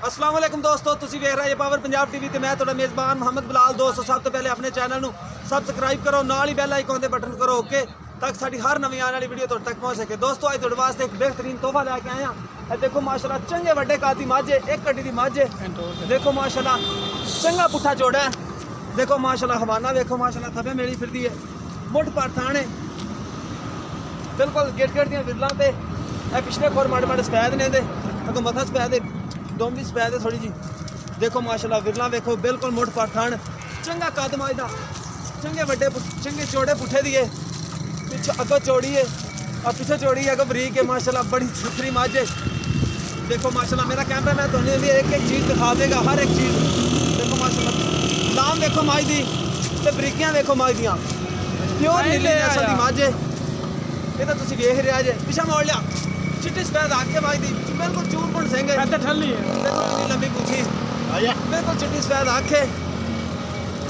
अस्सलाम वालेकुम दोस्तों, तुसी वेख रहे हो पावर पंजाब टीवी ते मैं तुहाडा मेज़बान मोहम्मद बिलाल। दोस्तों सब तो पहले अपने चैनल नू सबसक्राइब करो, नाल ही बेल आइकन दे बटन करो ओके, तक साडी हर नवी आने वाली वीडियो तुहाडे तक पहुंच सके। दोस्तों अज तुहाडे वास्ते एक बेहतरीन तोहफा लैके आए हैं। देखो माशाल्लाह चंगे वड्डे काती माझे, एक कड्डी दी माझे देखो माशाल्लाह चंगा पुट्ठा जोड़ा है। देखो माशाल्लाह हवाना देखो माशाल्लाह थबे मेली फिरदी है, मुठ पर थाने बिल्कुल गेट दियां विरलां ते पिछले खोर माड़े माड़े सफैद ने दे अगों मथा सफैद है, दोम भी सफैद है थोड़ी जी। देखो माशाल्लाह विरला देखो बिल्कुल मुठ पर थान चंगा कद माजदा, चंगे वड्डे चंगे चौड़े पुट्ठे दिए, पिछे अगों चौड़ी है और पीछे चौड़ी है, अगों बरीक है माशाल्लाह बड़ी सुथरी मझ है। देखो माशाल्लाह मेरा कैमरा मैं तुहानू भी एक एक चीज़ दिखा देगा, हर एक चीज़। देखो माशाल्लाह लाम देखो मझ दी ते बरीकियां देखो मझ दियां, प्योर नीली नस्ल दी मझ है। ये तो तुसीं वेख रहे जे पिछा मोड़ लिया चिट्टी सफेद आके मझ दी बिल्कुल चूरपुण सिंह है, ठल्ली है। देखो कितनी लंबी पूछी बिल्कुल चिट्टी सफेद आखे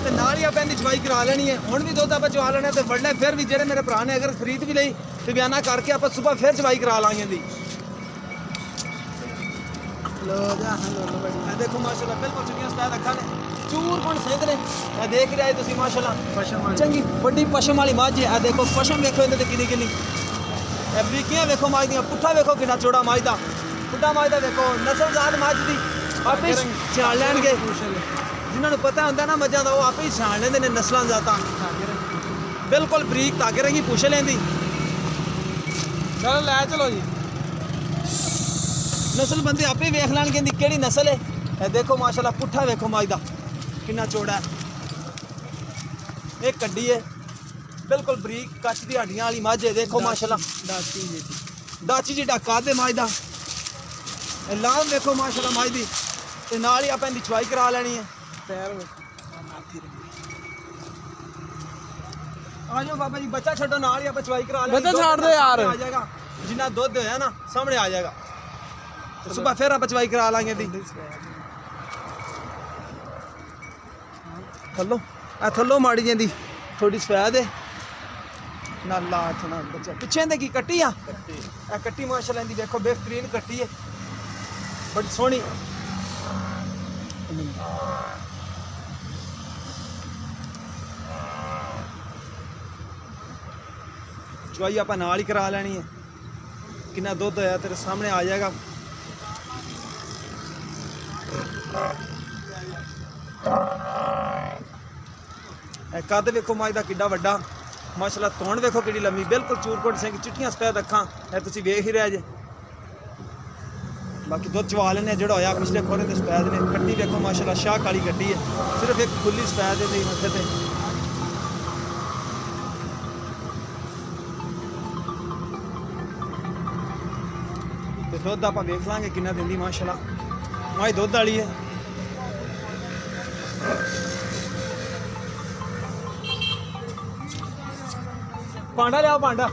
ते नाल ही आपां दी चवाई करा लेनी है। हुण भी दुध आपां चवा लेना ते वड्डे फिर भी जेहड़े मेरे भरा ने अगर खरीद भी लई ते बयाना करके आपां सुबह फिर चवाई करा लांगे दी। लो जा देखो माशाल्लाह बिल्कुल चिट्टियां सफेद अखां ने चूरपुण सिंह ने, देख रहे तुसीं माशाल्लाह चंगी वड्डी पशम वाली मझ है। देखो पशम देखो इहदे ते किन्नी किन्नी बरीकियां देखो मझ दियां, पुट्ठा देखो कितना चौड़ा मझ दा, बुड्ढा मझ दा देखो नस्लजात मझ दी आपे छाण लैणगे। जिन्होंने पता होंदा ना मझां दा, वो आपे ही छाण लैंदे ने नस्लां जातां। बिल्कुल बरीक धागे रंगी पुछ लैंदी। चलो लै चलो जी, नस्ल बंदे आपे ही वेख लैणगे दी केड़ी नस्ल है। देखो माशाल्लाह पुट्ठा देखो मझ दा कितना चौड़ा है, एक कड्डी है बिल्कुल बरीक कच दी हड्डियां वाली मझ है। देखो माशाल्लाह दाची जी डाका दे मझ दा लाम देखो माशाल्लाह मझ दी ते नाल ही आपां दी चवाई करा लेनी है। आ जाओ बाबा जी, बच्चा छड्डो नाल ही आपां चवाई करा लेनी। बच्चा छाड़ दो यार, आ जाएगा जिन्ना दुध होया ना सामने आ जाएगा, तो सुबह फिर आपां चवाई करा लांगे दी। थल्लो आ थल्लो माड़ी जेंदी थोड़ी सफैद है ना लाठ ना बच्चा पिछे दे की कट्टी आ कट्टी माशाल्लाह दी देखो बेहतरीन कट्टी है, बड़ी सोहनी। चवाई आप नाल ही करा लेनी है, कितना दुध होया तेरे सामने आ जाएगा। कद वेखो मझ दा किड्डा वड्डा माशाल्लाह, तोड़ वेखो किड्डी लंबी बिल्कुल चूरकोट सिंह चिट्टियां सफेद अखां है, तुसीं वेख ही रहे जे। बाकी दुध चवा लेने जोड़ा होया पिछले खोरे ते सफेद ने। कट्टी वेखो माशाल्लाह शाह काली कट्टी है, सिर्फ एक खुली सफेद है मत्थे ते। ते दुध आपां वेख लांगे कितना दिंदी माशाल्लाह, मझ दुध वाली है। पांडा लिया पांडा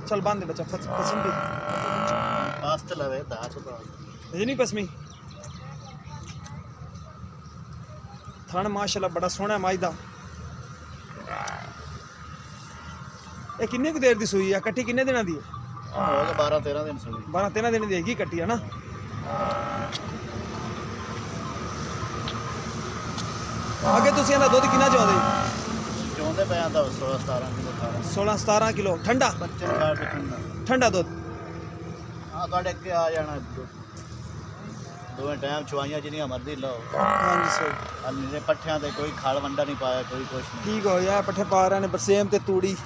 चल बांध दे बच्चा पसंद भी वास्ते लवे दास तो ये नहीं पसमी। थान माशाल्लाह बड़ा सोहना है मझ दा। ये किन्ने कुछ देर दी सूई है, कट्टी किन्ने दिनां दी है? हो गया 12-13 दिन सुनी, 12-13 दिन देगी कट्टी है ना। आगे तुसीं इहदा दुध किन्ना चाहुंदे? चाहुंदे पे आंदा 16-17 किलो 16-17 किलो ठंडा बच्चे खाड़ के ठंडा दुध। हाँ तुहाडे अगे आ जाना, दोवें टाइम चवाइयां जिन्नियां मर्जी लो। हाँ जी सर, अन्ने पट्ठियां ते कोई खाल वंडा नहीं पाया, कोई कुछ नहीं। ठीक हो गया, पट्ठे पा रहे हैं बरसेम ते तूड़ी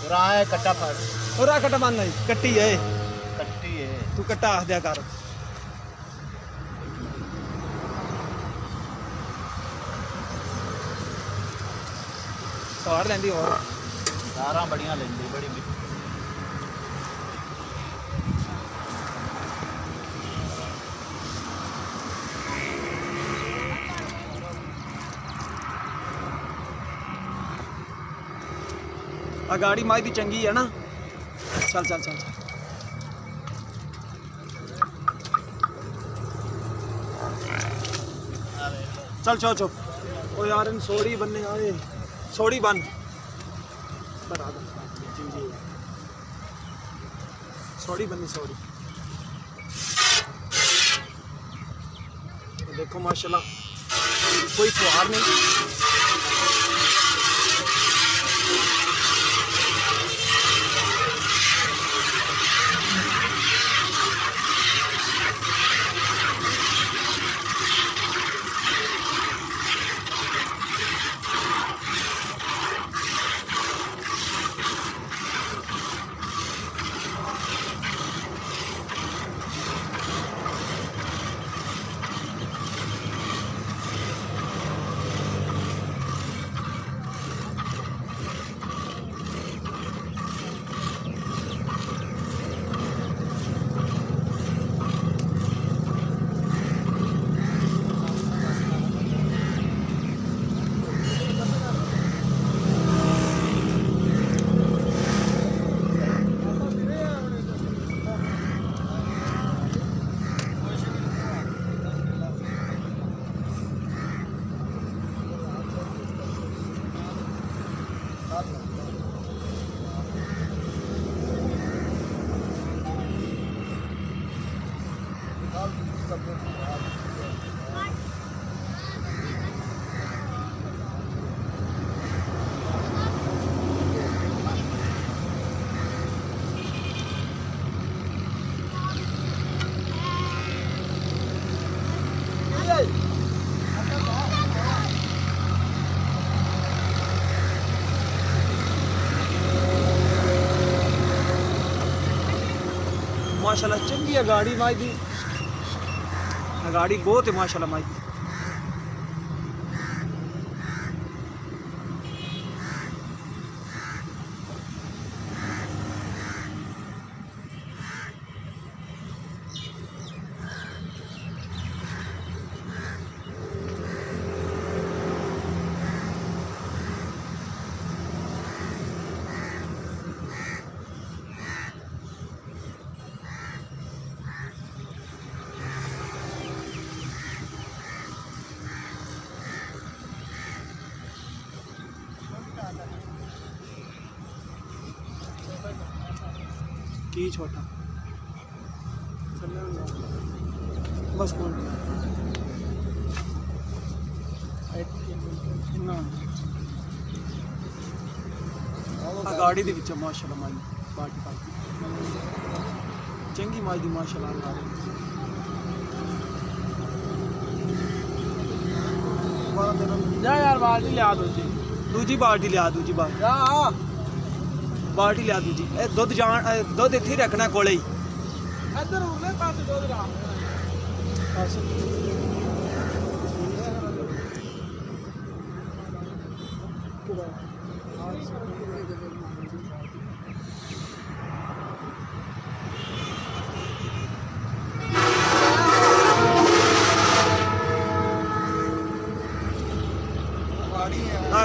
राय कट्टा फड़ और आ कट्टा बंद नहीं कट्टी है, कट्टी है तू कट्टा आख दिया कर। सार लेंदी और सारा बड़ियां लेंदी बड़ी मिठी। आ गाड़ी माई दी चंगी है ना। चल चल चल चल चल चल चुप। ओ यार इन सोड़ी बनने आए, सोड़ी बन बराबर जी जी, सोड़ी बननी सोड़ी। देखो माशाल्लाह कोई फुहार नहीं। माशाल्लाह चंगी है गाड़ी माई दी, गाड़ी बहुत है माशाल्लाह माई दी। की छोटा बस कौन गाड़ी दे विच माशाल्लाह माई पार्टी पार्टी चंगी माई दी माशाल्लाह गाड़ी। जा यार बाल्टी लिया दूजी बाल्टी लिया, दूजी बाल्टी बाल्टी लिया दूजी। दुध जान दुध इत्थे ही रखना कोले ही। इधर उरले पासे दुध ला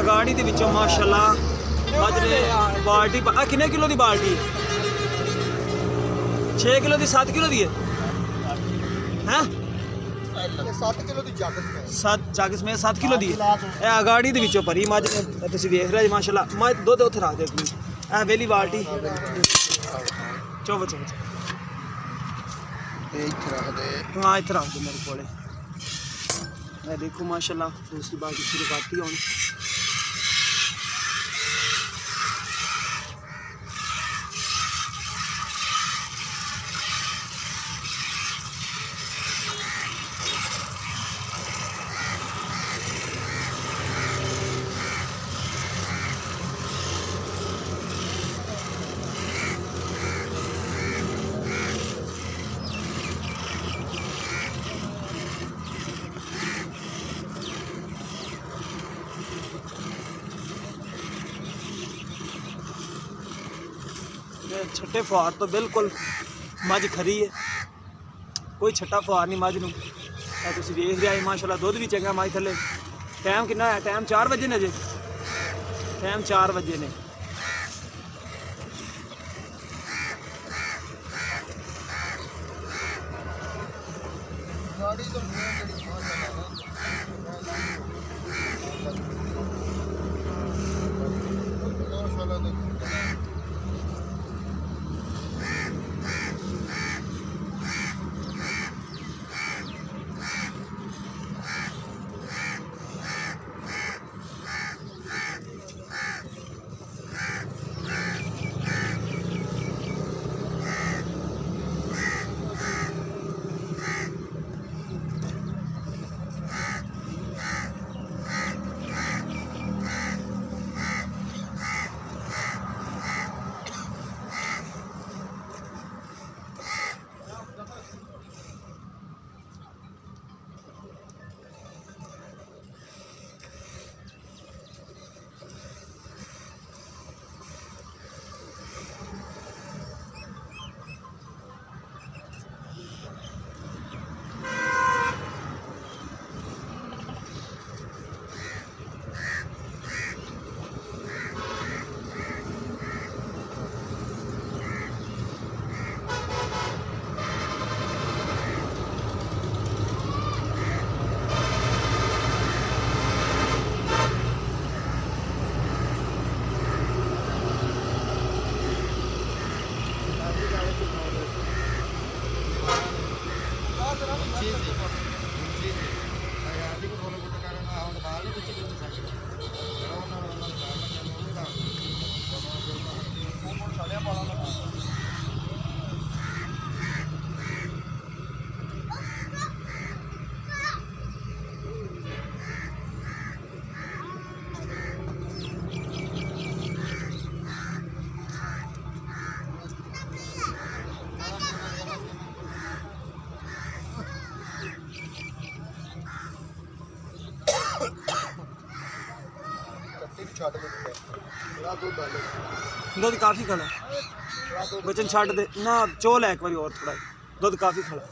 गाड़ी दे विचों माशाल्लाह मज ने बाल्टी किन्ने किलो दी बाल्टी? 6 किलो दी 7 किलो दी है हैं? 7 किलो ਦੀ ਜੱਗ 7 में 7 किलो दी है। गाड़ी दे विचों भरी मज ने तुसीं देख रहे माशाल्लाह। मैं दुध उत्थे रख दे अपनी ए वेली बाल्टी चुप चुप ਇਹ ਇੱਥੇ ਰੱਖ ਦੇ। हाँ इत्थे रख दे मेरे कोले। मैं देखो माशाल्लाह दूसरी बाल्टी शुरू करती हूँ। छट्टे फुहार तो बिल्कुल मझ खरी है, कोई छट्टा फुहार नहीं मझ नूं। तुसीं वेख रहे माशाल्लाह दुध भी चंगा मझ थल्ले। टाइम कितना है? टाइम 4 बजे ने जे, टाइम 4 बजे ने। गाड़ी तो ਛੱਡ ਦੇ ਮੇਰਾ ਦੁੱਧ ਡਾਲੇ ਦੁੱਧ ਕਾਫੀ ਖੜਾ ਬਚਨ ਛੱਡ ਦੇ ਨਾ ਚੋ ਲੈ ਇੱਕ ਵਾਰੀ ਹੋਰ ਥੋੜਾ ਦੁੱਧ ਕਾਫੀ ਖੜਾ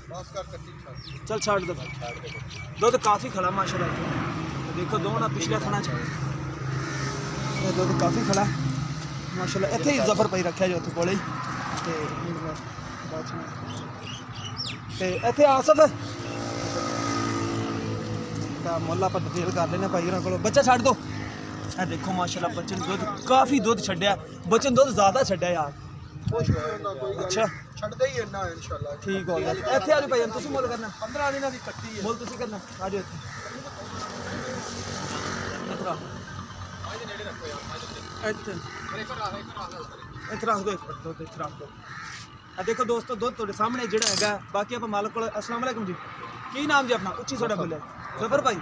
ਬਸ ਕਰ ਕੱਟੀ ਛੱਡ चल छाड़ दे ਛੱਡ ਦੇ दुध काफ़ी खड़ा माशाल्लाह देखो दो ना पिछले थना चाहिए दुध काफ़ी खड़ा माशाल्लाह इत्थे ही जफर पई रखा जो उत्थे कोले ते इत्थे आसफ ता मुल्ला पर डिटेल कर लेने भाई को बच्चा छाड़ दो ए देखो माशाल्लाह बच्चे ने दुध काफ़ी दुध छड्या बच्चे ने दुध ज़्यादा छड्या यार ਕੁਛ ਨਹੀਂ ਹੁੰਦਾ ਕੋਈ ਗੱਲ अच्छा ਛੱਡਦੇ ਹੀ ਇੰਨਾ ਇਨਸ਼ਾਅੱਲਾ ठीक हो गया इत्थे आ जाओ भाई तुसी मुल करना 15 ਦਿਨਾਂ ਦੀ ਕੱਟੀ ਹੈ मुल तुसी करना आ जाओ इत्थे ਇੱਥੇ ਇੱਥੇ ਰੱਖ ਦਿਓ ਇੱਕ ਦੁੱਧ ਇੱਥੇ ਰੱਖ ਦਿਓ ਆ ਦੇਖੋ ਦੋਸਤੋ ਦੁੱਧ ਤੁਹਾਡੇ ਸਾਹਮਣੇ ਜਿਹੜਾ ਹੈਗਾ ਬਾਕੀ ਆਪਾਂ ਮਾਲਕ ਕੋਲ ਅਸਲਾਮ ਵਾਲੇਕੁਮ ਜੀ ਕੀ ਨਾਮ ਜੀ ਆਪਣਾ ਉੱਚੀ ਥੋੜਾ ਬੋਲੇ ਜ਼ਫਰ ਭਾਈ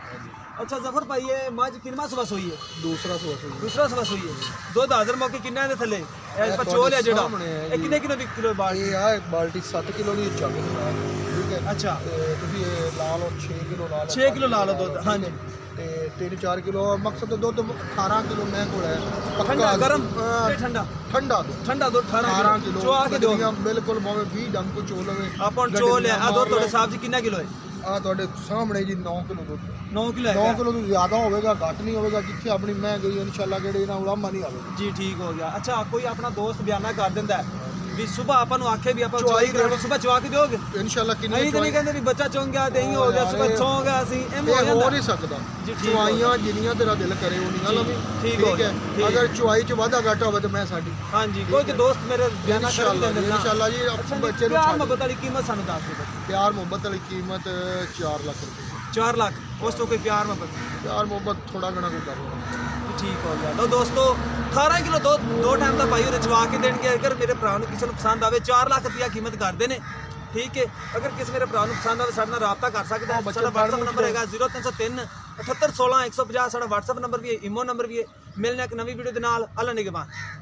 ਅੱਛਾ ਜ਼ਫਰ ਭਾਈ ਇਹ ਮੱਝ ਕਿੰਨਾ ਸਵਸ ਹੋਈ ਹੈ ਦੂਸਰਾ ਸੋਸ ਹੋਈ ਦੂਸਰਾ ਸਵਸ ਹੋਈ ਹੈ ਦੁੱਧ ਹਾਜ਼ਰ ਮੌਕੇ ਕਿੰਨਾ ਇਹਦੇ ਥੱਲੇ ਇਹ ਪਚੋਲ ਹੈ ਜਿਹੜਾ ਇਹ ਕਿੰਨੇ ਕਿਲੋ ਬਾੜ ਇਹ ਆ ਇੱਕ ਬਾਲਟੀ 7 ਕਿਲੋ ਦੀ ਚੱਲ ਠੀਕ ਹੈ ਅੱਛਾ ਤੇ ਤੁਸੀਂ ਇਹ ਲਾ ਲਓ 6 ਕਿਲੋ ਲਾ ਲਓ 6 ਕਿਲੋ ਲਾ ਲਓ ਦੁੱਧ ਹਾਂਜੀ ਤੇ 3-4 ਕਿਲੋ ਮਕਸਦ ਦੁੱਧ 18 ਕਿਲੋ ਮੈਂ ਕੋਲ ਹੈ ਠੰਡਾ ਗਰਮ ਤੇ ਠੰਡਾ ਠੰਡਾ ਦੁੱਧ ਠੰਡਾ ਦੁੱਧ 18 ਕਿਲੋ ਚੋ ਆ ਕੇ ਦਿਓ ਗੱਡੀਆਂ ਬਿਲਕੁਲ ਭਾਵੇਂ 20 ਡੰਗ ਕੋ ਚੋਲ ਹੋਵੇ ਆਪਾਂ ਨੂੰ ਚੋਲ ਹੈ ਆ ਦੁੱਧ ਤੁਹਾਡੇ ਸਾਹਿਬ ਜੀ ਕਿੰਨਾ ਕਿਲੋ ਹੈ ਆ ਤੁਹਾਡੇ ਸਾਹਮਣੇ ਜੀ 9 ਕਿਲੋ ਦੁੱਧ 9 ਕਿਲੋ 9 ਹੈ ਕਿਲੋ ਤੋਂ ਜ਼ਿਆਦਾ ਹੋਵੇਗਾ ਘੱਟ ਨਹੀਂ ਹੋਵੇਗਾ ਜਿੱਥੇ ਆਪਣੀ ਮੈਂ ਗਈ ਇਨਸ਼ਾਅੱਲਾ ਕਿਹੜੇ ਨਾਲ ਉਲਾਮਾ ਨਹੀਂ ਆਵੇਗਾ ਜੀ ਠੀਕ ਹੋ ਗਿਆ ਅੱਛਾ ਕੋਈ ਆਪਣਾ ਦੋਸਤ ਬਿਆਨਾ ਕਰ ਦਿੰਦਾ ਹੈ ਵੀ ਸਵੇਰ ਆਪਾਂ ਨੂੰ ਆਖੇ ਵੀ ਆਪਾਂ ਚੁਆਈ ਚੁਆਈ ਕਰਾਉਣੀ ਸਵੇਰ ਚਵਾ ਕੇ ਦਿਓਗੇ ਇਨਸ਼ਾਅੱਲਾ ਕਿੰਨੀ ਨਹੀਂ ਤਾਂ ਨਹੀਂ ਕਹਿੰਦੇ ਵੀ ਬੱਚਾ ਚੁੰਗ ਗਿਆ ਤੇ ਹੀ ਹੋ ਗਿਆ ਸਵੇਰ ਸੌਂ ਗਿਆ ਅਸੀਂ ਇਹ ਹੋ ਇਹ ਹੋ ਜਾਂਦਾ ਨਹੀਂ ਸਕਦਾ ਜੀ, ਠੀਕ ਹੋ ਚੁਆਈਆਂ ਜਿੰਨੀਆਂ ਤੇਰਾ ਦਿਲ ਕਰੇ ਉਨੀਆਂ ਲਵੀ ਠੀਕ ਹੋ ਗਿਆ, ਠੀਕ। ਅਗਰ ਚੁਆਈ ਚ ਵਾਧਾ ਘਾਟਾ ਹੋਵੇ ਤਾਂ ਮੈਂ ਸਾਡੀ ਹਾਂਜੀ ਕੋਈ ਕਿ ਦੋਸਤ ਮੇਰੇ ਬਿਆਨਾ ਕਰ ਇਨਸ਼ਾਅੱਲਾ ਦਿੰਦੇ ਇਨਸ਼ਾਅੱਲਾ ਜੀ ਅੱਛਾ ਆਪਣੇ ਜੀ, ਬੱਚੇ ਨੂੰ ਪਿਆਰ ਛੱਡ ਮੁਹੱਬਤ ਵਾਲੀ ਕੀਮਤ ਸਾਨੂੰ ਦੱਸ ਦਿਓ ਪਿਆਰ ਮੁਹੱਬਤ ਵਾਲੀ ਕੀਮਤ 4 ਲੱਖ ਰੁਪਏ 4 ਲੱਖ ਉਸ ਤੋਂ ਕੋਈ ਪਿਆਰ ਮੁਹੱਬਤ ਪਿਆਰ ਮੁਹੱਬਤ ਥੋੜਾ ਘਣਾ ਕੋਈ ਕਰ ਲਓ ਠੀਕ ਹੋ ਗਿਆ ਲਓ ਦੋਸਤੋ 18 ਕਿਲੋ ਦੋ ਟਾਈਮ ਦਾ ਭਾਈ ਉਹਦੇ ਚਵਾ ਕੇ ਦੇਣਗੇ ਅਗਰ ਮੇਰੇ ਭਰਾ ਨੂੰ ਕਿਸੇ ਨੂੰ ਪਸੰਦ ਆਵੇ 4 ਲੱਖ ਰੁਪਇਆ ਕੀਮਤ ਕਰਦੇ ਨੇ ਠੀਕ ਹੈ ਅਗਰ ਕਿਸੇ ਮੇਰੇ ਭਰਾ ਨੂੰ ਪਸੰਦ ਆਵੇ ਸਾਡੇ ਨਾਲ ਰਾਬਤਾ ਕਰ ਸਕਦਾ ਹੈ ਸਾਡਾ WhatsApp ਨੰਬਰ ਹੈਗਾ 0303 7816 150 ਸਾਡਾ WhatsApp ਨੰਬਰ ਵੀ ਹੈ ਇਮੋ ਨੰਬਰ ਵੀ ਹੈ ਮਿਲਣਾ ਇੱਕ ਨਵੀਂ ਵੀਡੀਓ ਦੇ ਨਾਲ ਅੱਲਾ ਨਿਗਹਿਬਾਨ